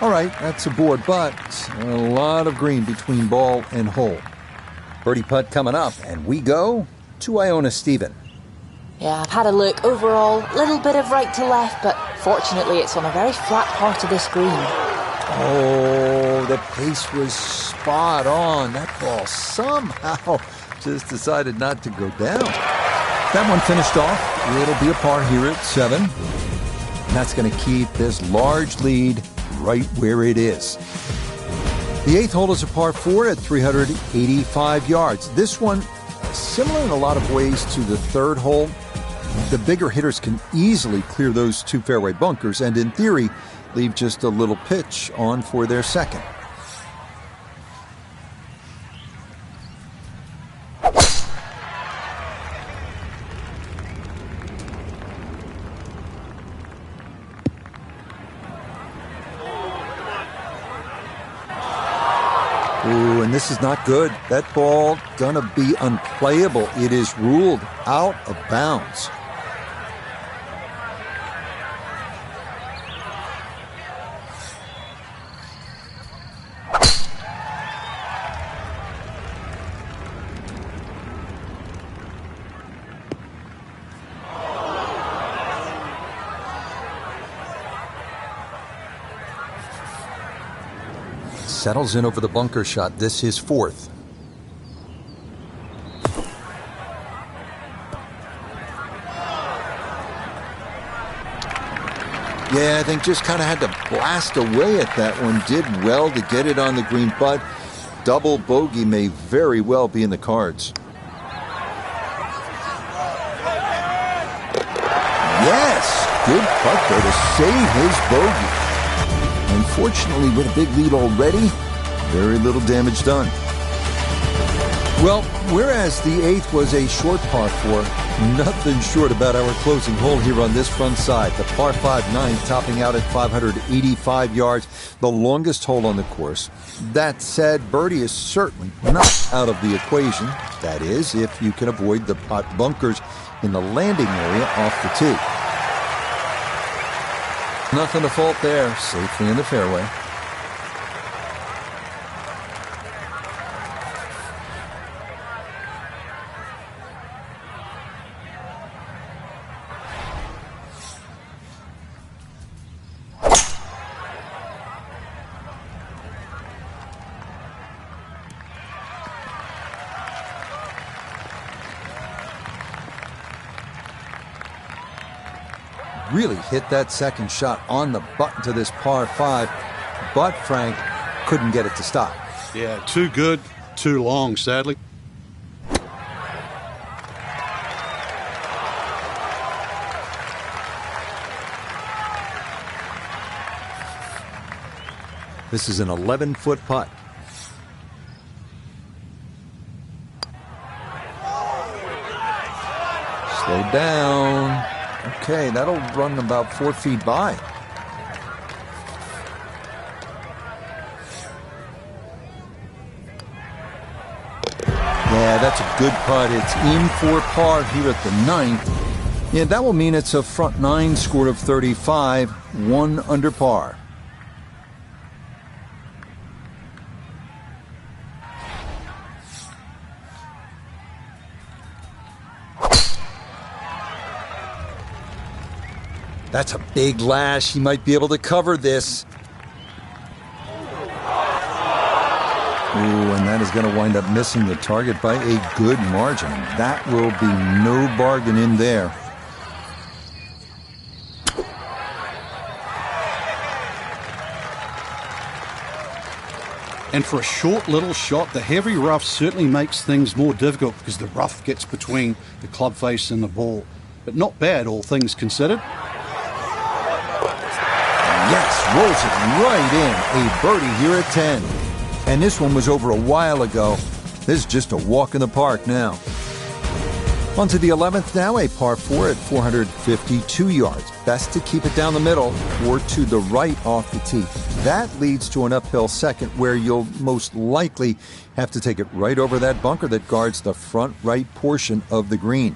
All right, that's aboard, but a lot of green between ball and hole. Birdie putt coming up, and we go to Iona Stephen. Yeah, I've had a look. Overall, little bit of right to left, but fortunately it's on a very flat part of this green. Oh, the pace was spot on. That ball somehow just decided not to go down. That one finished off. It'll be a par here at 7. And that's going to keep this large lead right where it is. The 8th hole is a par 4 at 385 yards. This one, similar in a lot of ways to the 3rd hole. The bigger hitters can easily clear those 2 fairway bunkers and, in theory, leave just a little pitch on for their second. Ooh, and this is not good. That ball gonna be unplayable. It is ruled out of bounds. Settles in over the bunker shot. This is 4th. Yeah, I think just kind of had to blast away at that one. Did well to get it on the green, but double bogey may very well be in the cards. Yes, good putt there to save his bogey. Unfortunately, with a big lead already, very little damage done. Well, whereas the 8th was a short par 4, nothing short about our closing hole here on this front side. The par 5-9 topping out at 585 yards, the longest hole on the course. That said, birdie is certainly not out of the equation. That is, if you can avoid the pot bunkers in the landing area off the tee. Nothing to fault there, safely in the fairway. really hit that second shot on the button to this par 5, but Frank couldn't get it to stop. Yeah, too good, too long, sadly. This is an 11-foot putt. Slow down. Okay, that'll run about 4 feet by. Yeah, that's a good putt. It's in for par here at the 9th. Yeah, that will mean it's a front 9 score of 35, 1 under par. That's a big lash. He might be able to cover this. Ooh, and that is going to wind up missing the target by a good margin. That will be no bargain in there. And for a short little shot, the heavy rough certainly makes things more difficult because the rough gets between the club face and the ball. But not bad, all things considered. Yes, rolls it right in. A birdie here at 10. And this one was over a while ago. This is just a walk in the park now. On to the 11th now, a par 4 at 452 yards. Best to keep it down the middle or to the right off the tee. That leads to an uphill second where you'll most likely have to take it right over that bunker that guards the front right portion of the green.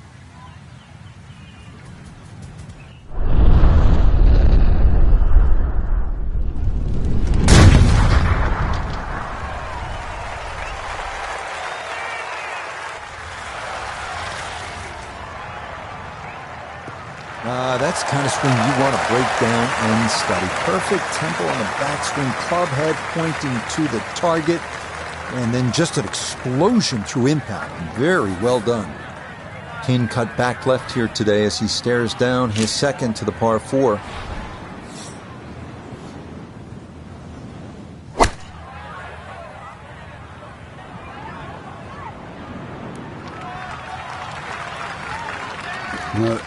That's the kind of swing you want to break down and study. Perfect tempo on the backswing, club head pointing to the target, and then just an explosion through impact. Very well done. Kane cut back left here today as he stares down his second to the par 4.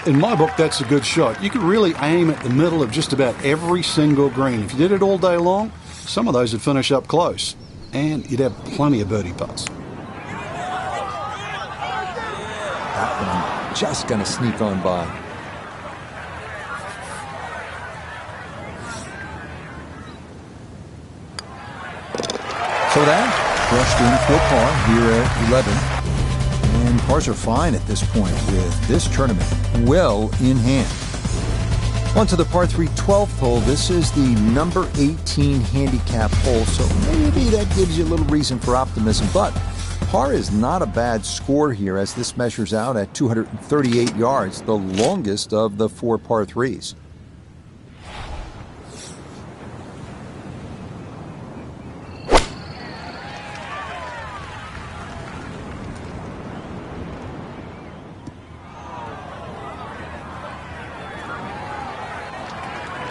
In my book, that's a good shot. You could really aim at the middle of just about every single green. If you did it all day long, some of those would finish up close. And you'd have plenty of birdie putts. That one just going to sneak on by. So that brushed in for par here at 11. And pars are fine at this point with this tournament well in hand. On to the par 3 12th hole. This is the number 18 handicap hole, so maybe that gives you a little reason for optimism. But par is not a bad score here as this measures out at 238 yards, the longest of the 4 par 3s.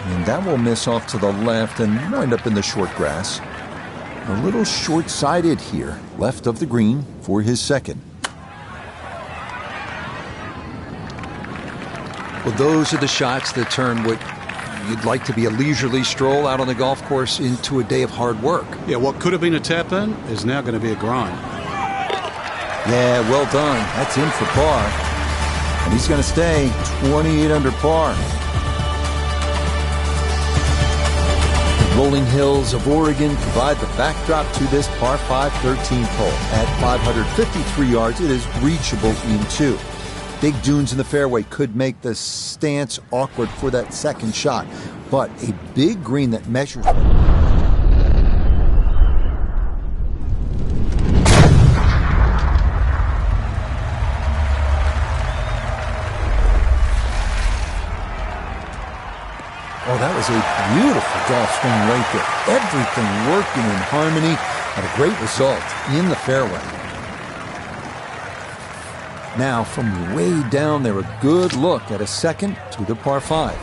And that will miss off to the left and wind up in the short grass. A little short-sided here, left of the green for his second. Well, those are the shots that turn what you'd like to be a leisurely stroll out on the golf course into a day of hard work. Yeah, what could have been a tap-in is now going to be a grind. Yeah, well done. That's in for par. And he's going to stay 28 under par. Rolling hills of Oregon provide the backdrop to this par 5 13th hole. At 553 yards, it is reachable in 2. Big dunes in the fairway could make the stance awkward for that second shot, but a big green that measures... Oh, that was a beautiful golf swing right there. Everything working in harmony and a great result in the fairway. Now, from way down there, a good look at a second to the par 5.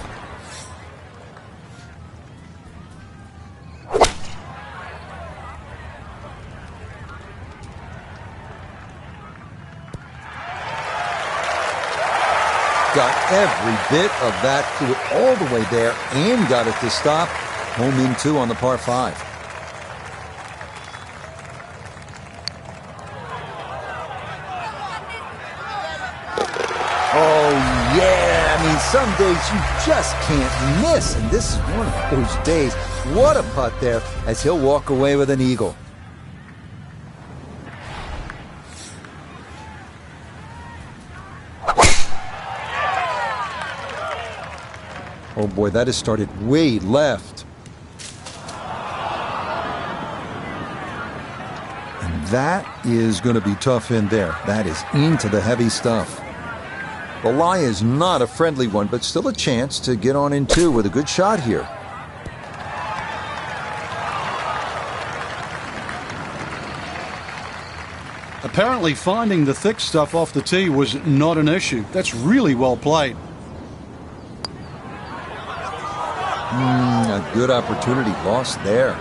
got every bit of that, threw it all the way there, and got it to stop. Home in 2 on the par 5. Oh, yeah. I mean, some days you just can't miss, and this is one of those days. What a putt there as he'll walk away with an eagle. Oh boy, that has started way left. And that is going to be tough in there. That is into the heavy stuff. The lie is not a friendly one, but still a chance to get on in 2 with a good shot here. Apparently finding the thick stuff off the tee was not an issue. That's really well played. A good opportunity lost there.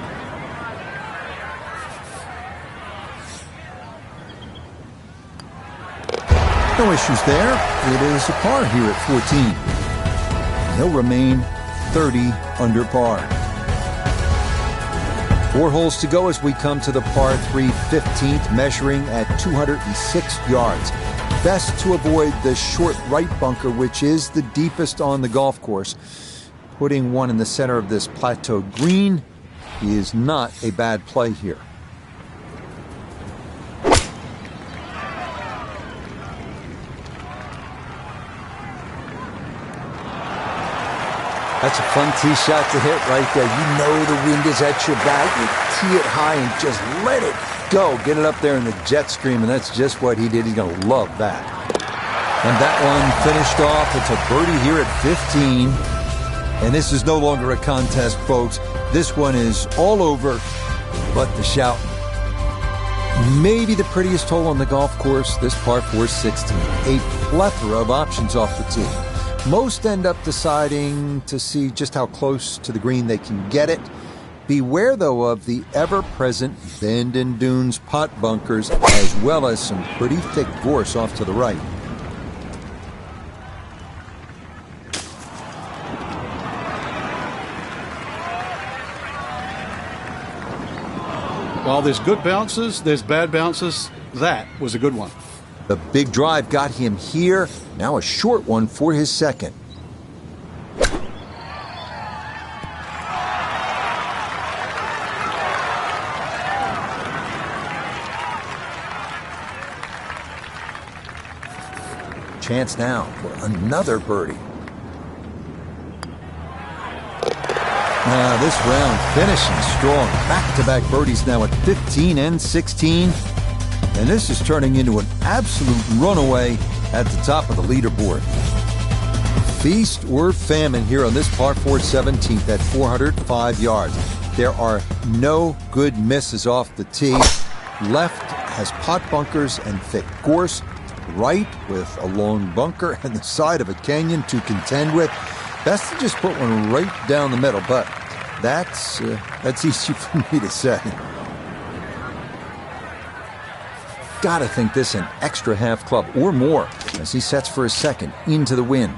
No issues there. It is a par here at 14. He'll remain 30 under par. 4 holes to go as we come to the par 3 15th, measuring at 206 yards. Best to avoid the short right bunker, which is the deepest on the golf course. Putting one in the center of this plateau green is not a bad play here. That's a fun tee shot to hit right there. You know the wind is at your back. You tee it high and just let it go. Get it up there in the jet stream, and that's just what he did. He's going to love that. And that one finished off. It's a birdie here at 15. And this is no longer a contest, folks. This one is all over but the shout. Maybe the prettiest hole on the golf course, this par 4 16. A plethora of options off the tee. Most end up deciding to see just how close to the green they can get it. Beware, though, of the ever-present bend and dunes pot bunkers, as well as some pretty thick gorse off to the right. While there's good bounces, there's bad bounces. That was a good one. The big drive got him here. Now a short one for his second. Chance now for another birdie. This round finishing strong. Back-to-back birdies now at 15 and 16. And this is turning into an absolute runaway at the top of the leaderboard. Feast or famine here on this par 4 17th at 405 yards. There are no good misses off the tee. Left has pot bunkers and thick gorse. Right with a long bunker and the side of a canyon to contend with. Best to just put one right down the middle, but that's easy for me to say. Gotta think this an extra half club or more as he sets for his second into the wind.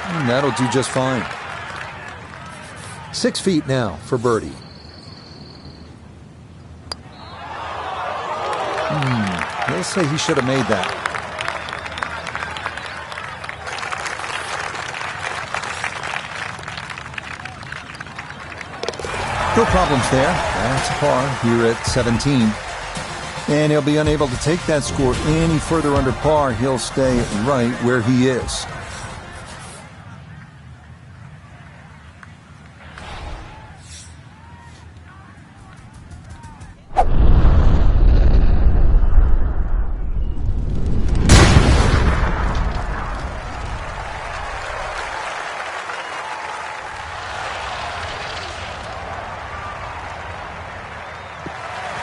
And that'll do just fine. 6 feet now for birdie. He'll say he should have made that. No problems there. That's a par here at 17. And he'll be unable to take that score any further under par. He'll stay right where he is.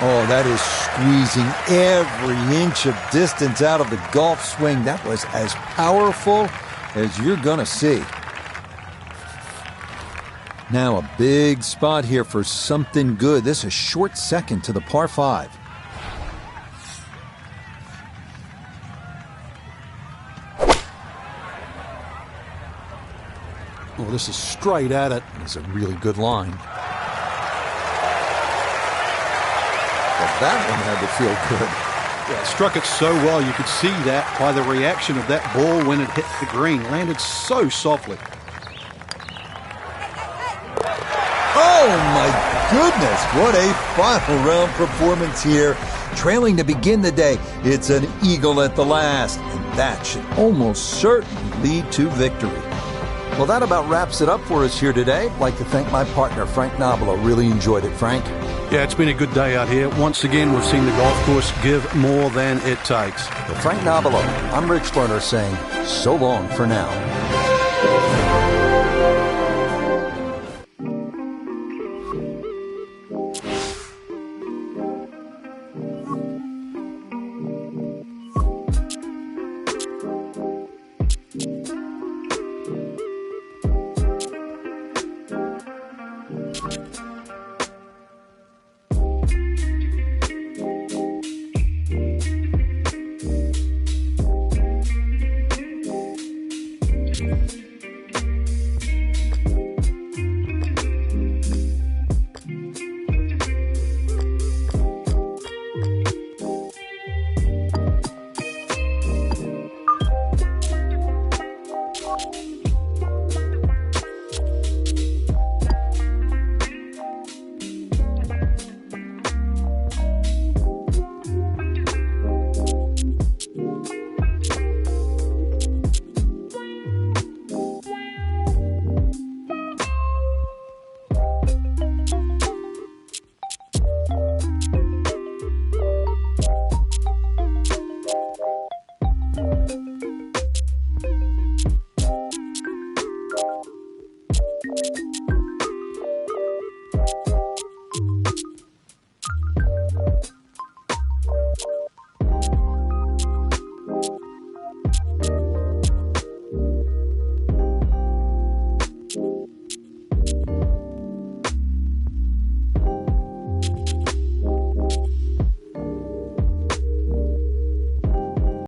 Oh, that is squeezing every inch of distance out of the golf swing. That was as powerful as you're going to see. Now a big spot here for something good. This is a short second to the par 5. Well, this is straight at it. It's a really good line. Well, that one had to feel good. Yeah, it struck it so well. You could see that by the reaction of that ball when it hit the green. Landed so softly. Oh, my goodness. What a final round performance here. Trailing to begin the day, it's an eagle at the last. And that should almost certainly lead to victory. Well, that about wraps it up for us here today. I'd like to thank my partner, Frank Nobilo. Really enjoyed it, Frank. Yeah, it's been a good day out here. Once again, we've seen the golf course give more than it takes. For Frank Nobilo, I'm Rich Lerner saying so long for now.